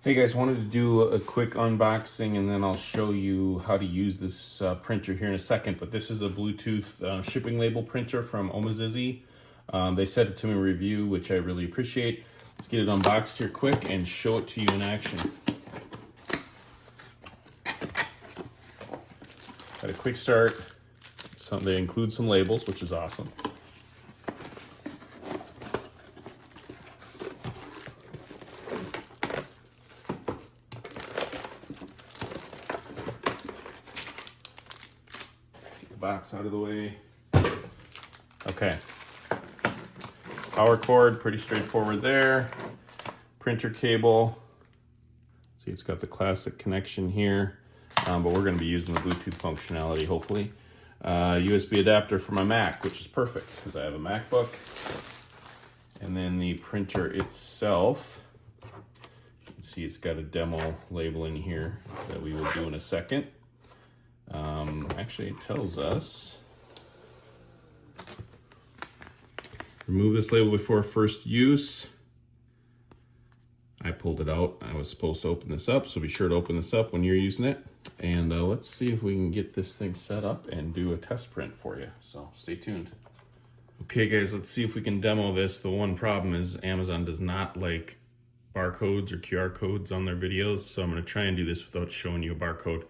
Hey guys, wanted to do a quick unboxing and then I'll show you how to use this printer here in a second. But this is a Bluetooth shipping label printer from OMEZIZY. They sent it to me in review, which I really appreciate. Let's get it unboxed here quick and show it to you in action. Got a quick start. They include some labels, which is awesome. Box out of the way. Okay. Power cord, pretty straightforward there. Printer cable. See, it's got the classic connection here, but we're going to be using the Bluetooth functionality, hopefully. USB adapter for my Mac, which is perfect because I have a MacBook. And then the printer itself. You can see it's got a demo label in here that we will do in a second. Actually, it tells us remove this label before first use. I pulled it out. I was supposed to open this up, so be sure to open this up when you're using it. And let's see if we can get this thing set up and do a test print for you. So stay tuned. Okay, guys, let's see if we can demo this. The one problem is Amazon does not like barcodes or QR codes on their videos, so I'm going to try and do this without showing you a barcode.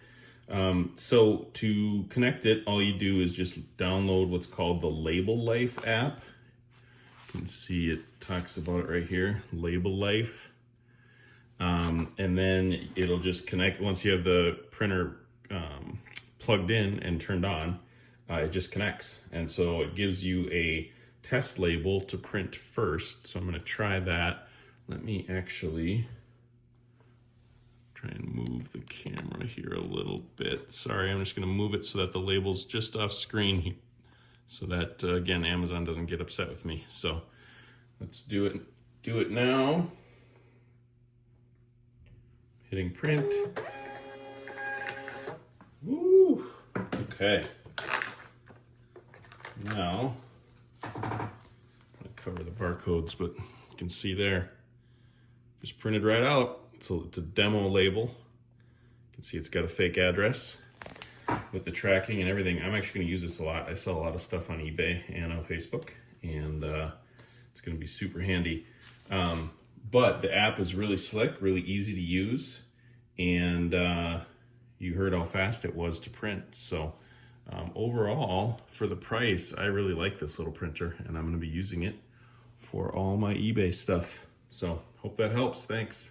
So to connect it, all you do is just download what's called the Label Life app. You can see it talks about it right here, Label Life. And then it'll just connect once you have the printer plugged in and turned on. It just connects, and so it gives you a test label to print first. So I'm going to try that. Let me actually try and move the camera here a little bit. Sorry, I'm just going to move it so that the label's just off screen, so that again Amazon doesn't get upset with me. So let's do it now. Hitting print. Woo! Okay. Now I'm going to cover the barcodes, but you can see there, just printed right out. So it's a demo label. You can see it's got a fake address with the tracking and everything. I'm actually going to use this a lot. I sell a lot of stuff on eBay and on Facebook, and it's going to be super handy. But the app is really slick, really easy to use, and you heard how fast it was to print. So overall, for the price, I really like this little printer, and I'm going to be using it for all my eBay stuff. So hope that helps. Thanks.